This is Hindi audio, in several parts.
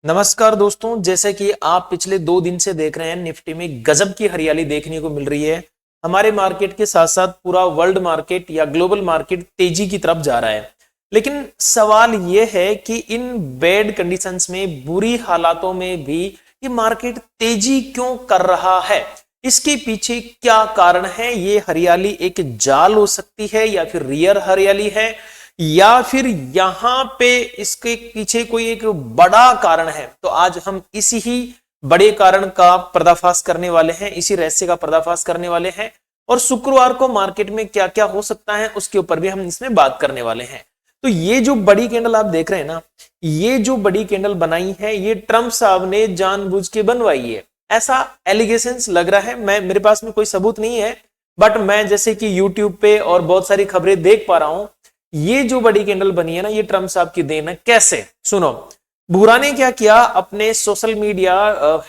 नमस्कार दोस्तों, जैसे कि आप पिछले 2 दिन से देख रहे हैं, निफ्टी में गजब की हरियाली देखने को मिल रही है। हमारे मार्केट के साथ साथ पूरा वर्ल्ड मार्केट या ग्लोबल मार्केट तेजी की तरफ जा रहा है। लेकिन सवाल यह है कि इन बैड कंडीशंस में, बुरी हालातों में भी ये मार्केट तेजी क्यों कर रहा है? इसके पीछे क्या कारण है? ये हरियाली एक जाल हो सकती है या फिर रियल हरियाली है, या फिर यहां पे इसके पीछे कोई एक बड़ा कारण है? तो आज हम इसी ही बड़े कारण का पर्दाफाश करने वाले हैं, इसी रहस्य का पर्दाफाश करने वाले हैं। और शुक्रवार को मार्केट में क्या क्या हो सकता है उसके ऊपर भी हम इसमें बात करने वाले हैं। तो ये जो बड़ी कैंडल आप देख रहे हैं ना, ये जो बड़ी कैंडल बनाई है, ये ट्रंप साहब ने जानबूझ के बनवाई है, ऐसा एलिगेशंस लग रहा है। मेरे पास में कोई सबूत नहीं है, बट मैं जैसे कि यूट्यूब पे और बहुत सारी खबरें देख पा रहा हूं, ये जो बड़ी कैंडल बनी है ना, ये ट्रंप साहब की देन है। कैसे? सुनो। बुरा ने क्या किया, अपने सोशल मीडिया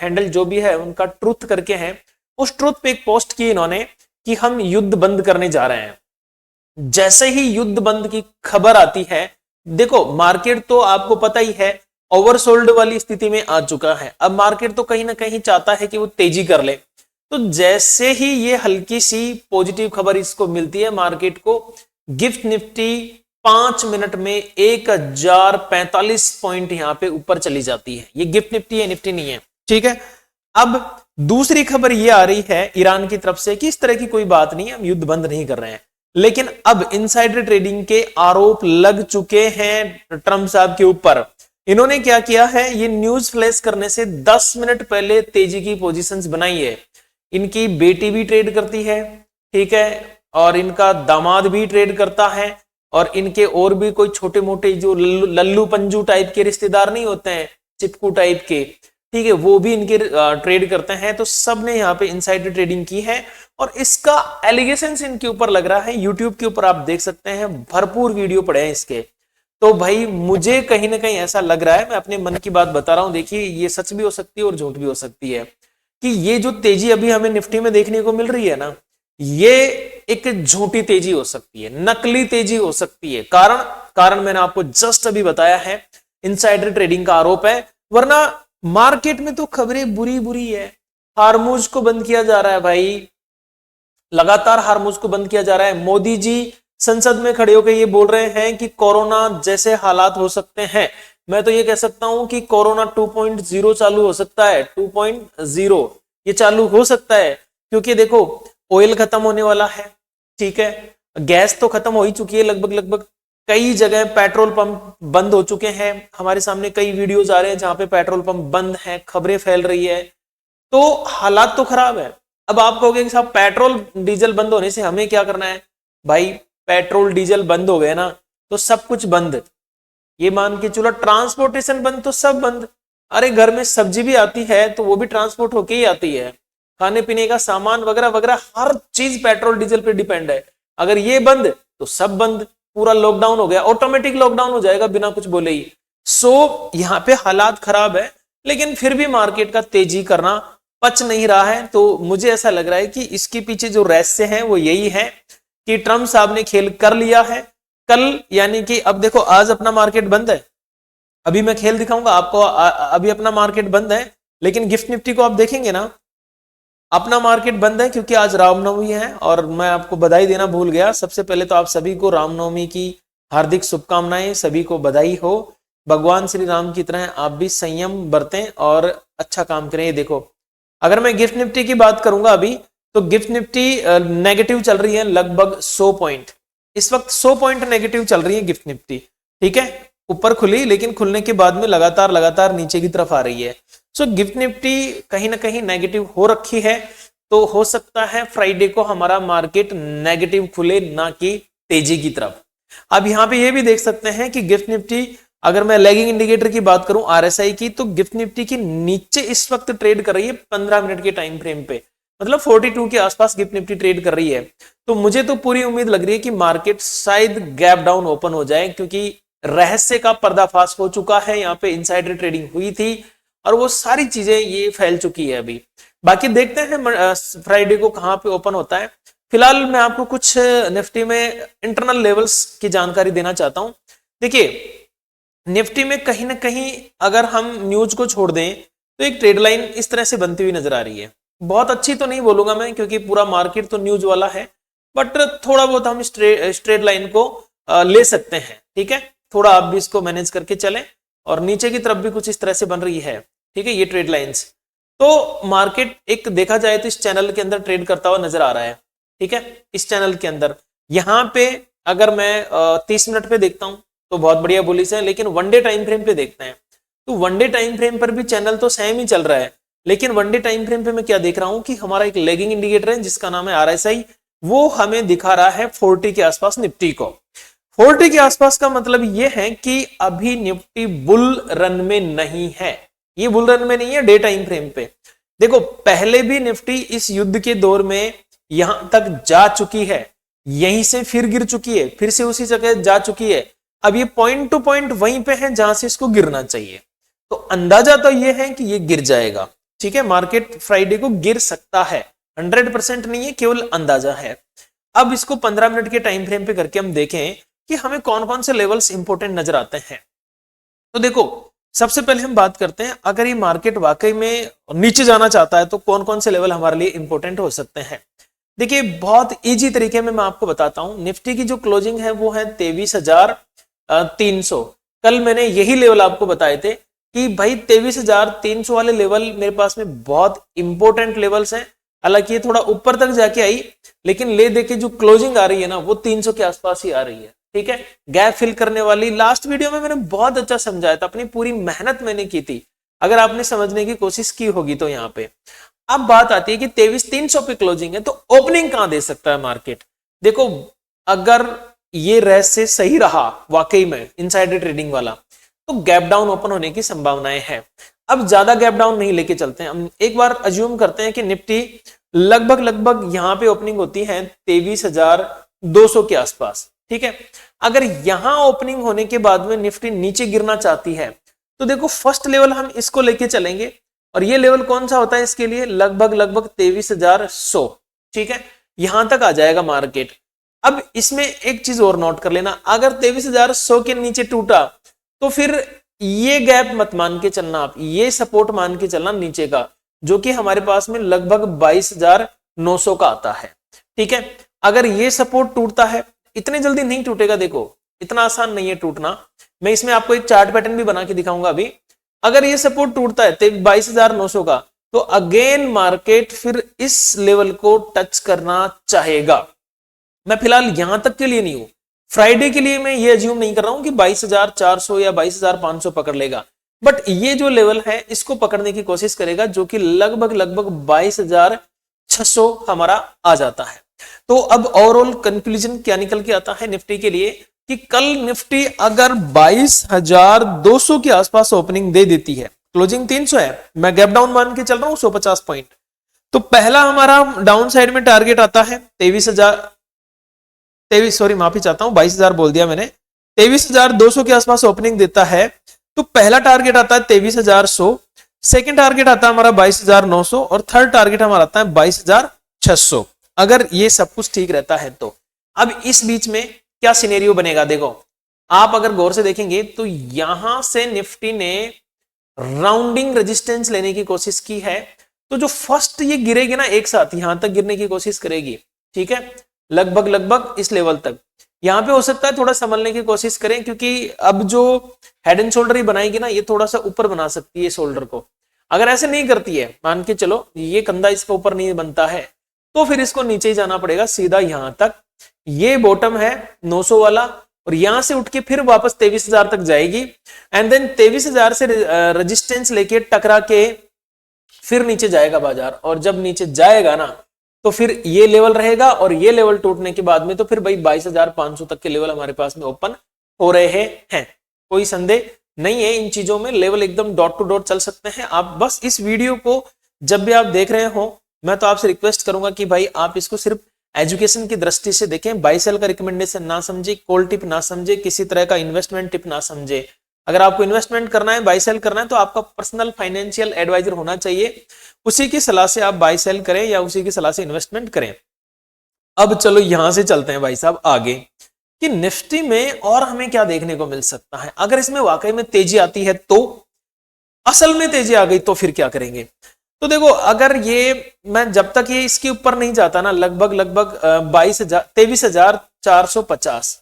हैंडल जो भी है उनका ट्रुथ करके है, उस ट्रुथ पे एक पोस्ट की इन्होंने कि हम युद्ध बंद करने जा रहे हैं। जैसे ही युद्ध बंद की खबर आती है, देखो मार्केट तो आपको पता ही है ओवरसोल्ड वाली स्थिति में आ चुका है। अब मार्केट तो कहीं ना कहीं चाहता है कि वो तेजी कर ले। तो जैसे ही ये हल्की सी पॉजिटिव खबर इसको मिलती है मार्केट को, गिफ्ट निफ्टी 5 मिनट में 1045 पॉइंट यहां पे ऊपर चली जाती है। ये गिफ्ट निफ्टी है, निफ्टी नहीं है, ठीक है। अब दूसरी खबर ये आ रही है ईरान की तरफ से कि इस तरह की कोई बात नहीं है, हम युद्ध बंद नहीं कर रहे हैं। लेकिन अब इनसाइडर ट्रेडिंग के आरोप लग चुके हैं ट्रंप साहब के ऊपर। इन्होंने क्या किया है, ये न्यूज फ्लैश करने से 10 मिनट पहले तेजी की पोजीशंस बनाई है। इनकी बेटी भी ट्रेड करती है, ठीक है, और इनका दामाद भी ट्रेड करता है, और इनके और भी कोई छोटे मोटे जो लल्लू पंजू टाइप के रिश्तेदार नहीं होते हैं, चिपकू टाइप के, ठीक है, वो भी इनके ट्रेड करते हैं। तो सब ने यहाँ पे इनसाइडर ट्रेडिंग की है और इसका एलिगेशन इनके ऊपर लग रहा है। यूट्यूब के ऊपर आप देख सकते हैं, भरपूर वीडियो पड़े हैं इसके। तो भाई मुझे कहीं ना कहीं ऐसा लग रहा है, मैं अपने मन की बात बता रहा हूं, देखिए ये सच भी हो सकती है और झूठ भी हो सकती है, कि ये जो तेजी अभी हमें निफ्टी में देखने को मिल रही है ना, ये एक झूठी तेजी हो सकती है, नकली तेजी हो सकती है। कारण मैंने आपको जस्ट अभी बताया है, इनसाइडर ट्रेडिंग का आरोप है। वरना मार्केट में तो खबरें बुरी बुरी है। हार्मूज को बंद किया जा रहा है भाई, लगातार हार्मूज को बंद किया जा रहा है। मोदी जी संसद में खड़े होकर ये बोल रहे हैं कि कोरोना जैसे हालात हो सकते हैं। मैं तो ये कह सकता हूं कि कोरोना 2.0 चालू हो सकता है, 2.0 ये चालू हो सकता है। क्योंकि देखो ऑयल खत्म होने वाला है, ठीक है, गैस तो खत्म हो ही चुकी है लगभग लगभग। कई जगह पेट्रोल पंप बंद हो चुके हैं, हमारे सामने कई वीडियोज आ रहे हैं जहां पे पेट्रोल पंप बंद है, खबरें फैल रही है। तो हालात तो खराब है। अब आप कहोगे कि साहब पेट्रोल डीजल बंद होने से हमें क्या करना है? भाई पेट्रोल डीजल बंद हो गए ना तो सब कुछ बंद, ये मान के चलो, ट्रांसपोर्टेशन बंद तो सब बंद। अरे घर में सब्जी भी आती है तो वो भी ट्रांसपोर्ट होके ही आती है, खाने पीने का सामान वगैरह वगैरह हर चीज पेट्रोल डीजल पे डिपेंड है। अगर ये बंद तो सब बंद, पूरा लॉकडाउन हो गया, ऑटोमेटिक लॉकडाउन हो जाएगा बिना कुछ बोले ही। सो यहाँ पे हालात खराब है, लेकिन फिर भी मार्केट का तेजी करना पच नहीं रहा है। तो मुझे ऐसा लग रहा है कि इसके पीछे जो रहस्य है वो यही है कि ट्रंप साहब ने खेल कर लिया है कल। यानी कि अब देखो, आज अपना मार्केट बंद है, अभी मैं खेल दिखाऊंगा आपको। अभी अपना मार्केट बंद है, लेकिन गिफ्ट निफ्टी को आप देखेंगे ना, अपना मार्केट बंद है क्योंकि आज रामनवमी है। और मैं आपको बधाई देना भूल गया, सबसे पहले तो आप सभी को रामनवमी की हार्दिक शुभकामनाएं, सभी को बधाई हो। भगवान श्री राम की तरह आप भी संयम बरतें और अच्छा काम करें। ये देखो, अगर मैं गिफ्ट निफ्टी की बात करूंगा अभी, तो गिफ्ट निफ्टी नेगेटिव चल रही है लगभग 100 पॉइंट। इस वक्त 100 पॉइंट नेगेटिव चल रही है गिफ्ट निफ्टी, ठीक है। ऊपर खुली, लेकिन खुलने के बाद में लगातार लगातार नीचे की तरफ आ रही है। सो गिफ्ट निफ्टी कहीं ना कहीं नेगेटिव हो रखी है। तो हो सकता है फ्राइडे को हमारा मार्केट नेगेटिव खुले, ना कि तेजी की तरफ। अब यहां पे ये भी देख सकते हैं कि गिफ्ट निफ्टी, अगर मैं लैगिंग इंडिकेटर की बात करूं आरएसआई की, तो गिफ्ट निफ्टी की नीचे इस वक्त ट्रेड कर रही है 15 मिनट के टाइम फ्रेम पे, मतलब 42 के आसपास गिफ्ट निफ्टी ट्रेड कर रही है। तो मुझे तो पूरी उम्मीद लग रही है कि मार्केट शायद गैप डाउन ओपन हो जाए, क्योंकि रहस्य का पर्दाफाश हो चुका है। यहाँ पे इनसाइडर ट्रेडिंग हुई थी और वो सारी चीजें ये फैल चुकी है अभी। बाकी देखते हैं फ्राइडे को कहां पे ओपन होता है। फिलहाल मैं आपको कुछ निफ्टी में इंटरनल लेवल्स की जानकारी देना चाहता हूं। देखिए, निफ्टी में कहीं ना कहीं अगर हम न्यूज को छोड़ दें तो एक ट्रेड लाइन इस तरह से बनती हुई नजर आ रही है। बहुत अच्छी तो नहीं बोलूंगा मैं, क्योंकि पूरा मार्केट तो न्यूज वाला है, बट थोड़ा बहुत हम स्ट्रेट लाइन को ले सकते हैं। ठीक है, थोड़ा आप भी इसको मैनेज करके चलें, और नीचे की तरफ भी कुछ इस तरह से बन रही है। ठीक है, ये ट्रेड लाइंस, तो मार्केट एक देखा जाए तो इस चैनल के अंदर ट्रेड करता हुआ नजर आ रहा है। ठीक है, इस चैनल के अंदर यहाँ पे अगर मैं 30 मिनट पे देखता हूं तो बहुत बढ़िया बुलिश है, लेकिन वनडे टाइम फ्रेम पे देखते हैं तो वनडे टाइम फ्रेम पर भी चैनल तो सेम ही चल रहा है, लेकिन वनडे टाइम फ्रेम पे मैं क्या देख रहा हूं कि हमारा एक लेगिंग इंडिकेटर है जिसका नाम है RSI, वो हमें दिखा रहा है 40 के आसपास निफ्टी को। 40 के आसपास का मतलब ये है कि अभी निफ्टी बुल रन में नहीं है, ये बुल रन में नहीं है। डे टाइम फ्रेम पे देखो, पहले भी निफ्टी इस युद्ध के दौर में यहां तक जा चुकी है, यहीं से फिर गिर चुकी है, फिर से उसी जगह जा चुकी है। अब ये पॉइंट टू पॉइंट वहीं पे है जहां से इसको गिरना चाहिए, तो अंदाजा तो ये है कि ये गिर जाएगा। ठीक है, मार्केट फ्राइडे को गिर सकता है, 100% नहीं है, केवल अंदाजा है। अब इसको 15 मिनट के टाइम फ्रेम पे करके हम देखें कि हमें कौन कौन से लेवल्स इंपॉर्टेंट नजर आते हैं। तो देखो, सबसे पहले हम बात करते हैं, अगर ये मार्केट वाकई में नीचे जाना चाहता है तो कौन कौन से लेवल हमारे लिए इंपॉर्टेंट हो सकते हैं। देखिए, बहुत इजी तरीके में मैं आपको बताता हूं। निफ्टी की जो क्लोजिंग है वो है 23,300। कल मैंने यही लेवल आपको बताए थे कि भाई 23,300 वाले लेवल मेरे पास में बहुत इंपॉर्टेंट लेवल्स हैं। हालांकि ये थोड़ा ऊपर तक जाके आई, लेकिन ले दे के जो क्लोजिंग आ रही है ना वो 300 के आसपास ही आ रही है। ठीक है, गैप फिल करने वाली, लास्ट वीडियो में मैंने बहुत अच्छा समझाया था, अपनी पूरी मेहनत मैंने की थी, अगर आपने समझने की कोशिश की होगी तो। यहाँ पे अब बात आती है कि 23,300 पे क्लोजिंग है तो ओपनिंग कहां दे सकता है मार्केट। देखो, अगर ये रेस से सही रहा वाकई में इनसाइडर ट्रेडिंग वाला, तो गैप डाउन ओपन होने की संभावनाएं हैं। अब ज्यादा गैप डाउन नहीं लेके चलते हैं, हम एक बार अज्यूम करते हैं कि निफ्टी लगभग यहां पे ओपनिंग होती है 23,200 के आसपास। ठीक है, अगर यहां ओपनिंग होने के बाद में निफ्टी नीचे गिरना चाहती है तो देखो, फर्स्ट लेवल हम इसको लेके चलेंगे, और ये लेवल कौन सा होता है इसके लिए, लगभग 23,100। ठीक है, यहां तक आ जाएगा मार्केट। अब इसमें एक चीज और नोट कर लेना, अगर 23,100 के नीचे टूटा तो फिर ये गैप मत मान के चलना आप, ये सपोर्ट मान के चलना नीचे का, जो कि हमारे पास में लगभग 22,900 का आता है। ठीक है, अगर ये सपोर्ट टूटता है, इतने जल्दी नहीं टूटेगा, देखो इतना आसान नहीं है टूटना, मैं इसमें आपको एक चार्ट पैटर्न भी बना के दिखाऊंगा अभी। अगर ये सपोर्ट टूटता है 22,900 का, तो अगेन मार्केट फिर इस लेवल को टच करना चाहेगा। मैं फिलहाल यहां तक के लिए नहीं हूं, फ्राइडे के लिए मैं ये अज्यूम नहीं कर रहा हूं कि 22,400 या 22,500 पकड़ लेगा, बट ये जो लेवल है इसको पकड़ने की कोशिश करेगा, जो कि लगभग 22,600 हमारा आ जाता है। तो अब ओवरऑल कंक्लूजन क्या निकल के आता है निफ्टी के लिए, कि कल निफ्टी अगर 22,200 के आसपास ओपनिंग दे देती है, क्लोजिंग 300 है, मैं गैप डाउन मान के चल रहा हूं 150 पॉइंट, तो पहला हमारा डाउन साइड में टारगेट आता है 22,000 बोल दिया मैंने, 23,200 के आसपास ओपनिंग देता है तो पहला टारगेट आता है 23,100, सेकंड टारगेट आता है हमारा 22,900, और थर्ड टारगेट हमारा आता है 22,600, अगर ये सब कुछ ठीक रहता है तो। अब इस बीच में क्या सिनेरियो बनेगा, देखो आप अगर गौर से देखेंगे तो यहां से निफ्टी ने राउंडिंग रेजिस्टेंस लेने की कोशिश की है, तो जो फर्स्ट ये गिरेगी ना एक साथ यहां तक गिरने की कोशिश करेगी। ठीक है, लगभग इस लेवल तक, यहां पे हो सकता है थोड़ा संभलने की कोशिश करें, क्योंकि अब जो हेड एंड शोल्डर ही बनाएगी ना, ये थोड़ा सा ऊपर बना सकती है शोल्डर को। अगर ऐसे नहीं करती है, मान के चलो ये कंधा इसका ऊपर नहीं बनता है, तो फिर इसको नीचे ही जाना पड़ेगा सीधा यहां तक। ये बॉटम है 900 वाला, और यहां से उठ के फिर वापस 23,000 तक जाएगी, एंड देन 23,000 से रेजिस्टेंस लेके टकरा के फिर नीचे जाएगा बाजार, और जब नीचे जाएगा ना तो फिर ये लेवल रहेगा, और ये लेवल टूटने के बाद में तो फिर भाई 22,500 तक के लेवल हमारे पास में ओपन हो रहे हैं, कोई संदेह नहीं है इन चीजों में। लेवल एकदम डॉट टू डॉट चल सकते हैं। आप बस इस वीडियो को जब भी आप देख रहे हो, मैं तो आपसे रिक्वेस्ट करूंगा कि भाई आप इसको सिर्फ एजुकेशन की दृष्टि से देखें, बाई सेल का रिकमेंडेशन ना समझे, कॉल टिप ना समझे, किसी तरह का इन्वेस्टमेंट टिप ना समझे। अगर आपको इन्वेस्टमेंट करना है, बाई सेल करना है, तो आपका पर्सनल फाइनेंशियल एडवाइजर होना चाहिए, उसी की सलाह से आप बाई सेल करें या उसी की सलाह से इन्वेस्टमेंट करें। अब चलो यहां से चलते हैं भाई साहब आगे, कि निफ्टी में और हमें क्या देखने को मिल सकता है। अगर इसमें वाकई में तेजी आती है तो, असल में तेजी आ गई तो फिर क्या करेंगे। तो देखो, अगर ये मैं जब तक ये इसके ऊपर नहीं जाता ना, लगभग 23,450,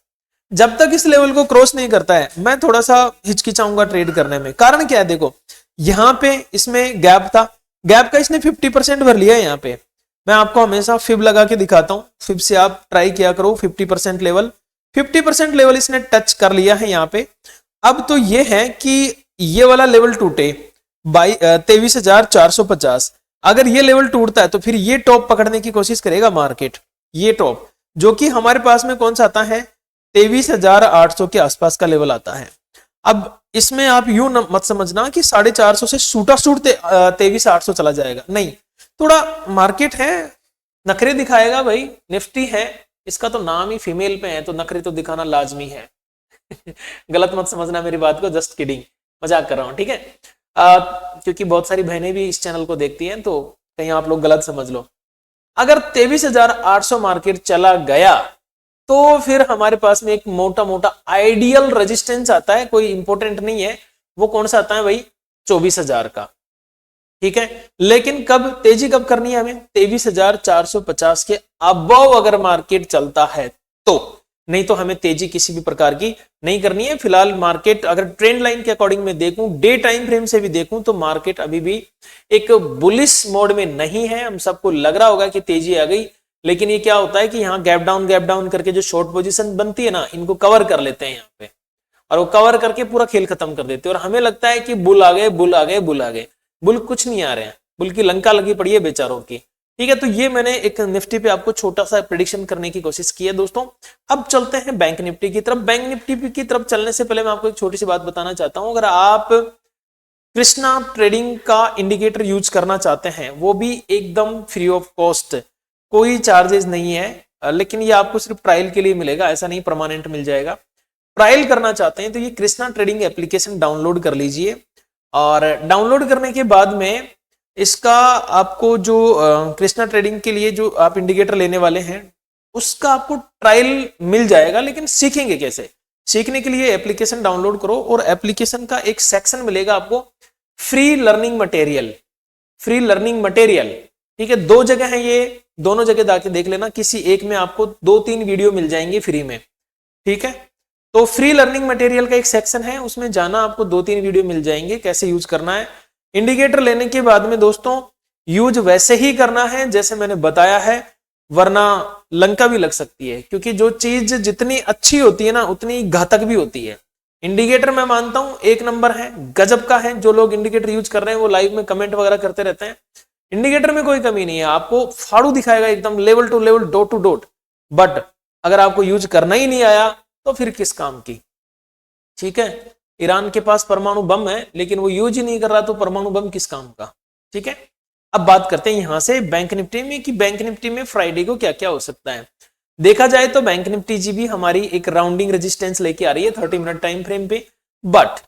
जब तक इस लेवल को क्रॉस नहीं करता है मैं थोड़ा सा हिचकिचाऊंगा ट्रेड करने में। कारण क्या है, देखो यहां पे इसमें गैप था, गैप का इसने 50% भर लिया है। यहाँ पे मैं आपको हमेशा फिब लगा के दिखाता हूं, फिब से आप ट्राई किया करो। 50% लेवल, 50% लेवल इसने टच कर लिया है यहाँ पे। अब तो ये है कि ये वाला लेवल टूटे 23,450, अगर ये लेवल टूटता है तो फिर ये टॉप पकड़ने की कोशिश करेगा मार्केट। ये टॉप जो कि हमारे पास में कौन सा आता है, 23,800 के आसपास का लेवल आता है। अब इसमें आप यूं मत समझना कि 450 से सूटा सूट 23,800 चला जाएगा, नहीं। थोड़ा मार्केट है, नखरे दिखाएगा भाई, निफ्टी है, इसका तो नाम ही फीमेल पे है तो नखरे तो दिखाना लाजमी है। गलत मत समझना मेरी बात को, जस्ट किडिंग, मजाक कर रहा हूं, ठीक है। क्योंकि बहुत सारी बहनें भी इस चैनल को देखती हैं तो कहीं आप लोग गलत समझ लो। अगर 23,800 मार्केट चला गया तो फिर हमारे पास में एक मोटा मोटा आइडियल रेजिस्टेंस आता है, कोई इंपॉर्टेंट नहीं है, वो कौन सा आता है भाई, 24,000 का, ठीक है। लेकिन कब तेजी कब करनी है हमें, 23,450 के अबव अगर मार्केट चलता है तो, नहीं तो हमें तेजी किसी भी प्रकार की नहीं करनी है। फिलहाल मार्केट अगर ट्रेंड लाइन के अकॉर्डिंग में देखूं, डे टाइम फ्रेम से भी देखूं, तो मार्केट अभी भी एक बुलिश मोड में नहीं है। हम सबको लग रहा होगा कि तेजी आ गई, लेकिन ये क्या होता है कि यहाँ गैप डाउन करके जो शॉर्ट पोजीशन बनती है ना, इनको कवर कर लेते हैं यहाँ पे, और वो कवर करके पूरा खेल खत्म कर देते हैं। और हमें लगता है कि बुल आ गए, बुल आ गए, बुल आ गए। बुल कुछ नहीं आ रहे हैं, बुल की लंका लगी पड़ी है बेचारों की, ठीक है। तो ये मैंने एक निफ्टी पे आपको छोटा सा प्रेडिक्शन करने की कोशिश की है दोस्तों। अब चलते हैं बैंक निफ्टी की तरफ। बैंक निफ्टी की तरफ चलने से पहले मैं आपको एक छोटी सी बात बताना चाहता हूं। अगर आप कृष्णा ट्रेडिंग का इंडिकेटर यूज करना चाहते हैं, वो भी एकदम फ्री ऑफ कॉस्ट, कोई चार्जेस नहीं है, लेकिन ये आपको सिर्फ ट्रायल के लिए मिलेगा, ऐसा नहीं परमानेंट मिल जाएगा। ट्रायल करना चाहते हैं तो ये कृष्णा ट्रेडिंग एप्लीकेशन डाउनलोड कर लीजिए, और डाउनलोड करने के बाद में इसका आपको जो कृष्णा ट्रेडिंग के लिए जो आप इंडिकेटर लेने वाले हैं उसका आपको ट्रायल मिल जाएगा। लेकिन सीखेंगे कैसे, सीखने के लिए एप्लीकेशन डाउनलोड करो, और एप्लीकेशन का एक सेक्शन मिलेगा आपको free learning material, free learning material, ठीक है। दो जगह है ये, दोनों जगह जाके देख लेना, किसी एक में आपको 2-3 वीडियो मिल जाएंगे फ्री में, ठीक है। तो फ्री लर्निंग मटेरियल का एक सेक्शन है, उसमें जाना, आपको 2-3 वीडियो मिल जाएंगे कैसे यूज करना है। इंडिकेटर लेने के बाद में दोस्तों यूज वैसे ही करना है जैसे मैंने बताया है, वरना लंका भी लग सकती है, क्योंकि जो चीज जितनी अच्छी होती है ना उतनी घातक भी होती है। इंडिकेटर मैं मानता हूं एक नंबर है, गजब का है। जो लोग इंडिकेटर यूज कर रहे हैं वो लाइव में कमेंट वगैरह करते रहते हैं, इंडिकेटर में कोई कमी नहीं है, आपको फाड़ू दिखाएगा एकदम level to level, dot to dot. But अगर आपको यूज करना ही नहीं आया तो फिर किस काम की, ठीक है। ईरान के पास परमाणु बम है लेकिन वो यूज ही नहीं कर रहा, तो परमाणु बम किस काम का, ठीक है। अब बात करते हैं यहां से बैंक निफ्टी में कि बैंक निफ्टी में फ्राइडे को क्या क्या हो सकता है। देखा जाए तो बैंक निफ्टी जी भी हमारी एक राउंडिंग रेजिस्टेंस लेके आ रही है 30 मिनट टाइम फ्रेम पे, बट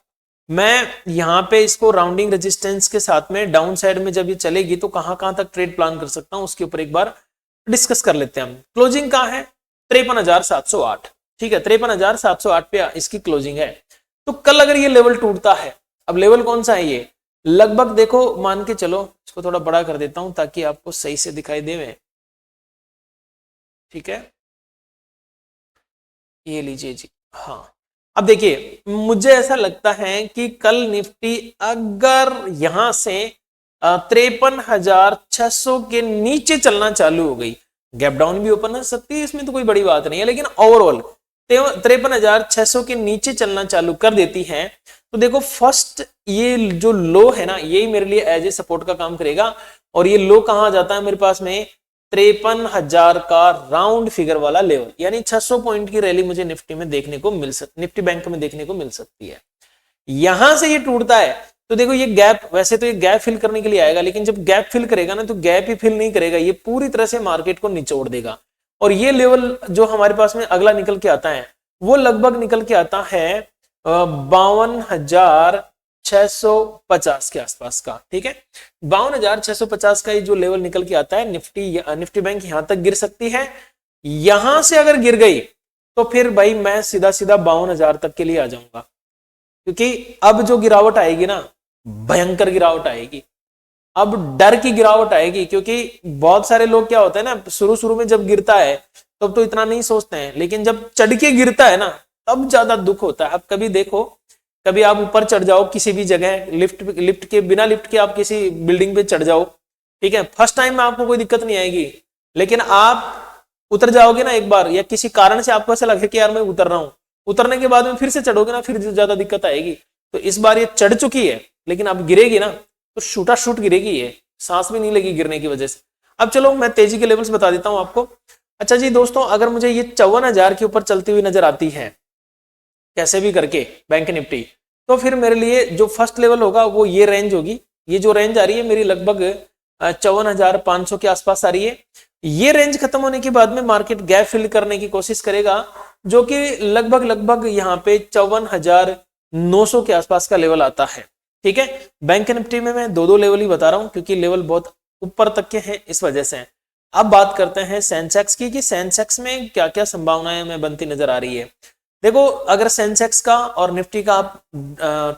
मैं यहां पे इसको राउंडिंग रेजिस्टेंस के साथ में डाउन साइड में जब ये चलेगी तो कहां कहां तक ट्रेड प्लान कर सकता हूं उसके ऊपर एक बार डिस्कस कर लेते हैं हम। क्लोजिंग कहां है, 53,708, ठीक है, 53,708 पे इसकी क्लोजिंग है। तो कल अगर ये लेवल टूटता है, अब लेवल कौन सा है ये, लगभग देखो मान के चलो, इसको थोड़ा बड़ा कर देता हूं ताकि आपको सही से दिखाई दे, ठीक है, ये लीजिए जी। हाँ, अब देखिए मुझे ऐसा लगता है कि कल निफ्टी अगर यहां से 53,600 के नीचे चलना चालू हो गई, गैप डाउन भी ओपन हो सकती है, इसमें तो कोई बड़ी बात नहीं है, लेकिन ओवरऑल 53,600 के नीचे चलना चालू कर देती है तो देखो फर्स्ट ये जो लो है ना, यही मेरे लिए एज ए सपोर्ट का काम करेगा। और ये लो कहां जाता है मेरे पास में, 53,000 का राउंड फिगर वाला लेवल, यानी 600 पॉइंट की रैली मुझे निफ्टी में देखने को मिल सकती, निफ्टी बैंक में देखने को मिल सकती है। यहां से ये टूटता है तो देखो ये गैप, वैसे तो ये गैप फिल करने के लिए आएगा, लेकिन जब गैप फिल करेगा ना तो गैप ही फिल नहीं करेगा, ये पूरी तरह से मार्केट को निचोड़ देगा। और ये लेवल जो हमारे पास में अगला निकल के आता है वो लगभग निकल के आता है 52,650 के आसपास का, ठीक है। 52,650 का ये जो लेवल निकल के आता है, निफ्टी बैंक यहां तक गिर सकती है। यहां से अगर गिर गई तो फिर भाई मैं सीधा सीधा 52,000 तक के लिए आ जाऊंगा, क्योंकि अब जो गिरावट आएगी ना, भयंकर गिरावट आएगी, अब डर की गिरावट आएगी। क्योंकि बहुत सारे लोग क्या होता है ना, शुरू शुरू में जब गिरता है तब तो इतना नहीं सोचते हैं, लेकिन जब चढ़ के गिरता है ना तब ज्यादा दुख होता है। अब कभी देखो, कभी आप ऊपर चढ़ जाओ किसी भी जगह, लिफ्ट के बिना लिफ्ट के आप किसी बिल्डिंग पे चढ़ जाओ, ठीक है, फर्स्ट टाइम में आपको कोई दिक्कत नहीं आएगी, लेकिन आप उतर जाओगे ना एक बार, या किसी कारण से आपको ऐसा लगे कि यार मैं उतर रहा हूं, उतरने के बाद में फिर से चढ़ोगे ना, फिर ज्यादा दिक्कत आएगी। तो इस बार ये चढ़ चुकी है, लेकिन अब गिरेगी ना तो शूटा शूट गिरेगी, ये सांस भी नहीं लगी गिरने की वजह से। अब चलो मैं तेजी के लेवल्स बता देता हूं आपको। अच्छा जी दोस्तों, अगर मुझे ये 54,000 के ऊपर चलती हुई नजर आती है कैसे भी करके बैंक निफ्टी, तो फिर मेरे लिए जो फर्स्ट लेवल होगा वो ये रेंज होगी। ये जो रेंज आ रही है मेरी लगभग 54,500 के आसपास आ रही है। ये रेंज खत्म होने के बाद में मार्केट गैप फिल करने की कोशिश करेगा, जो कि लगभग यहाँ पे 54,900 के आसपास का लेवल आता है। ठीक है, बैंक निफ्टी में मैं दो लेवल ही बता रहा हूं क्योंकि लेवल बहुत ऊपर तक के हैं, इस वजह से। अब बात करते हैं सेंसेक्स की, कि सेंसेक्स में क्या क्या संभावनाएं हमें बनती नजर आ रही है। देखो, अगर सेंसेक्स का और निफ्टी का आप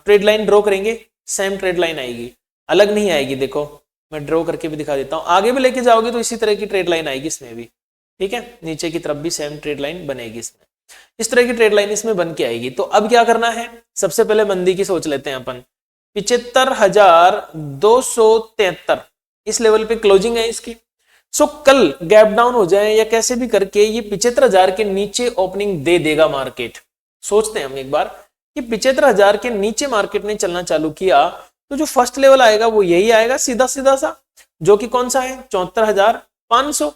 ट्रेड लाइन ड्रॉ करेंगे, सेम ट्रेड लाइन आएगी, अलग नहीं आएगी। देखो मैं ड्रॉ करके भी दिखा देता हूं, आगे भी लेके जाओगे तो इसी तरह की ट्रेड लाइन आएगी इसमें भी। ठीक है, नीचे की तरफ भी सेम ट्रेड लाइन बनेगी इसमें, इस तरह की ट्रेड लाइन इसमें बन के आएगी। तो अब क्या करना है, सबसे पहले मंदी की सोच लेते हैं अपन। 75,273 इस लेवल पे क्लोजिंग है इसकी। सो कल गैप डाउन हो जाए या कैसे भी करके ये 75,000 के नीचे ओपनिंग दे देगा मार्केट। सोचते हैं हम एक बार कि 75,000 के नीचे मार्केट ने चलना चालू किया तो जो फर्स्ट लेवल आएगा वो यही आएगा, सीधा सीधा सा, जो कि कौन सा है, 74,500।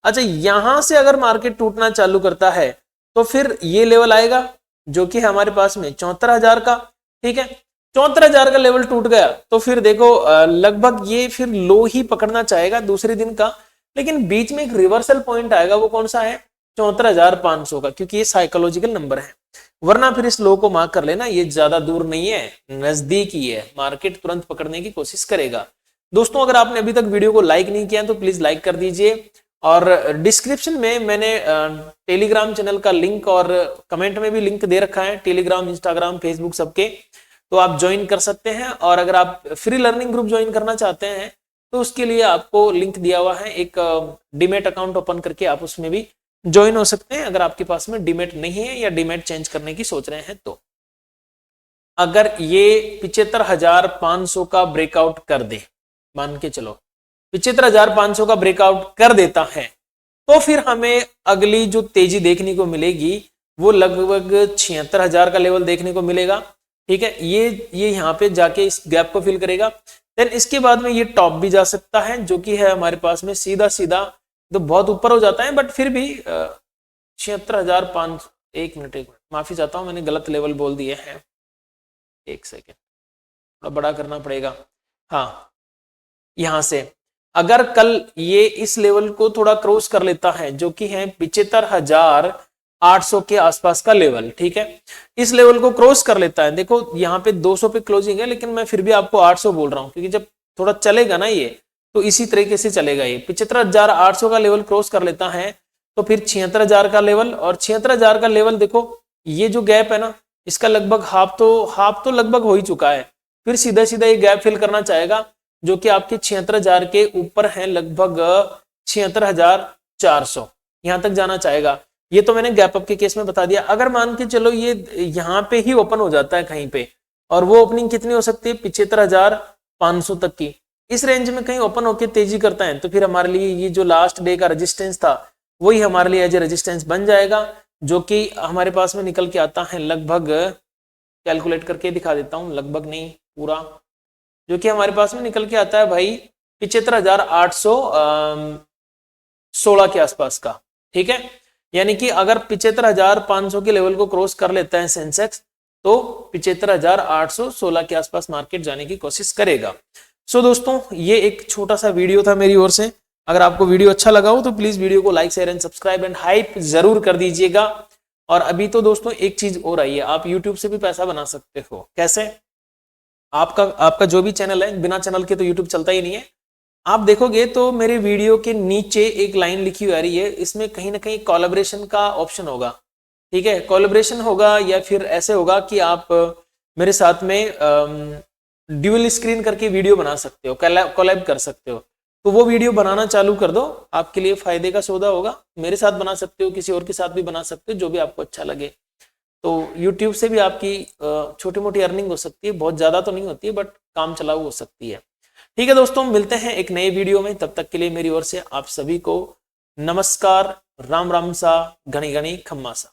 अच्छा, यहां से अगर मार्केट टूटना चालू करता है तो फिर ये लेवल आएगा जो कि हमारे पास में 74,000 का। ठीक है, 74,000 का लेवल टूट गया तो फिर देखो लगभग ये फिर लो ही पकड़ना चाहेगा दूसरे दिन का, लेकिन बीच में एक रिवर्सल पॉइंट आएगा, वो कौन सा है, 74,500 का, क्योंकि ये साइकोलॉजिकल नंबर है। वरना फिर इस लो को मार्क कर लेना, ये ज्यादा दूर नहीं है, नजदीक ही है, मार्केट तुरंत पकड़ने की कोशिश करेगा। दोस्तों, अगर आपने अभी तक वीडियो को लाइक नहीं किया तो प्लीज लाइक कर दीजिए, और डिस्क्रिप्शन में मैंने टेलीग्राम चैनल का लिंक और कमेंट में भी लिंक दे रखा है, टेलीग्राम, इंस्टाग्राम, फेसबुक सबके, तो आप ज्वाइन कर सकते हैं। और अगर आप फ्री लर्निंग ग्रुप ज्वाइन करना चाहते हैं तो उसके लिए आपको लिंक दिया हुआ है, एक डीमेट अकाउंट ओपन करके आप उसमें भी ज्वाइन हो सकते हैं, अगर आपके पास में डीमेट नहीं है या डीमेट चेंज करने की सोच रहे हैं तो। अगर ये 75,500 का ब्रेकआउट कर दे, मान के चलो 75,500 का ब्रेकआउट कर देता है, तो फिर हमें अगली जो तेजी देखने को मिलेगी वो लगभग 76,000 का लेवल देखने को मिलेगा। ठीक है, ये यहाँ पे जाके इस गैप को फिल करेगा, देन इसके बाद में ये टॉप भी जा सकता है, जो कि है हमारे पास में सीधा सीधा, तो बहुत ऊपर हो जाता है बट फिर भी 76,500। एक मिनट माफी चाहता हूं, मैंने गलत लेवल बोल दिए हैं, एक सेकेंड, थोड़ा बड़ा करना पड़ेगा। हाँ, यहां से अगर कल ये इस लेवल को थोड़ा क्रॉस कर लेता है, जो कि है 75,800 के आसपास का लेवल, ठीक है, इस लेवल को क्रॉस कर लेता है। देखो यहाँ पे 200 पे क्लोजिंग है, लेकिन मैं फिर भी आपको 800 बोल रहा हूँ, क्योंकि जब थोड़ा चलेगा ना ये तो इसी तरीके से चलेगा। ये 75,800 का लेवल क्रॉस कर लेता है तो फिर 76,000 का लेवल, और 76,000 का लेवल देखो ये जो गैप है ना, इसका लगभग हाफ तो लगभग हो ही चुका है, फिर सीधा सीधा ये गैप फिल करना चाहेगा, जो कि आपके 76,000 के ऊपर है, लगभग 76,400 यहां तक जाना चाहेगा। ये तो मैंने गैप अप के केस में बता दिया। अगर मान के चलो ये यहाँ पे ही ओपन हो जाता है कहीं पे, और वो ओपनिंग कितनी हो सकती है, 75,500 तक की, इस रेंज में कहीं ओपन होकर तेजी करता है, तो फिर हमारे लिए ये जो लास्ट डे का रेजिस्टेंस था वही हमारे लिए एज ए रेजिस्टेंस बन जाएगा, जो कि हमारे पास में निकल के आता है लगभग, कैलकुलेट करके दिखा देता हूं, लगभग नहीं पूरा, जो कि हमारे पास में निकल के आता है भाई 75,816 के आसपास का। ठीक है, यानी कि अगर 75,500 के लेवल को क्रॉस कर लेता है सेंसेक्स तो 75,816 के आसपास मार्केट जाने की कोशिश करेगा। सो दोस्तों, ये एक छोटा सा वीडियो था मेरी ओर से। अगर आपको वीडियो अच्छा लगा हो तो प्लीज वीडियो को like, share and subscribe and hype जरूर कर दीजिएगा। और अभी तो दोस्तों एक चीज और आई है, आप यूट्यूब से भी पैसा बना सकते हो। कैसे? आपका जो भी चैनल है, बिना चैनल के तो यूट्यूब चलता ही नहीं है। आप देखोगे तो मेरे वीडियो के नीचे एक लाइन लिखी हुई आ रही है, इसमें कहीं ना कहीं कोलैबोरेशन का ऑप्शन होगा। ठीक है, कोलैबोरेशन होगा या फिर ऐसे होगा कि आप मेरे साथ में ड्यूल स्क्रीन करके वीडियो बना सकते हो, कोलैब कर सकते हो। तो वो वीडियो बनाना चालू कर दो, आपके लिए फायदे का सौदा होगा। मेरे साथ बना सकते हो, किसी और के साथ भी बना सकते हो, जो भी आपको अच्छा लगे। तो YouTube से भी आपकी छोटी मोटी अर्निंग हो सकती है, बहुत ज्यादा तो नहीं होती है, बट काम चलाऊ हो सकती है। ठीक है दोस्तों, मिलते हैं एक नए वीडियो में, तब तक के लिए मेरी ओर से आप सभी को नमस्कार, राम राम सा, घनी घनी खम्मा सा।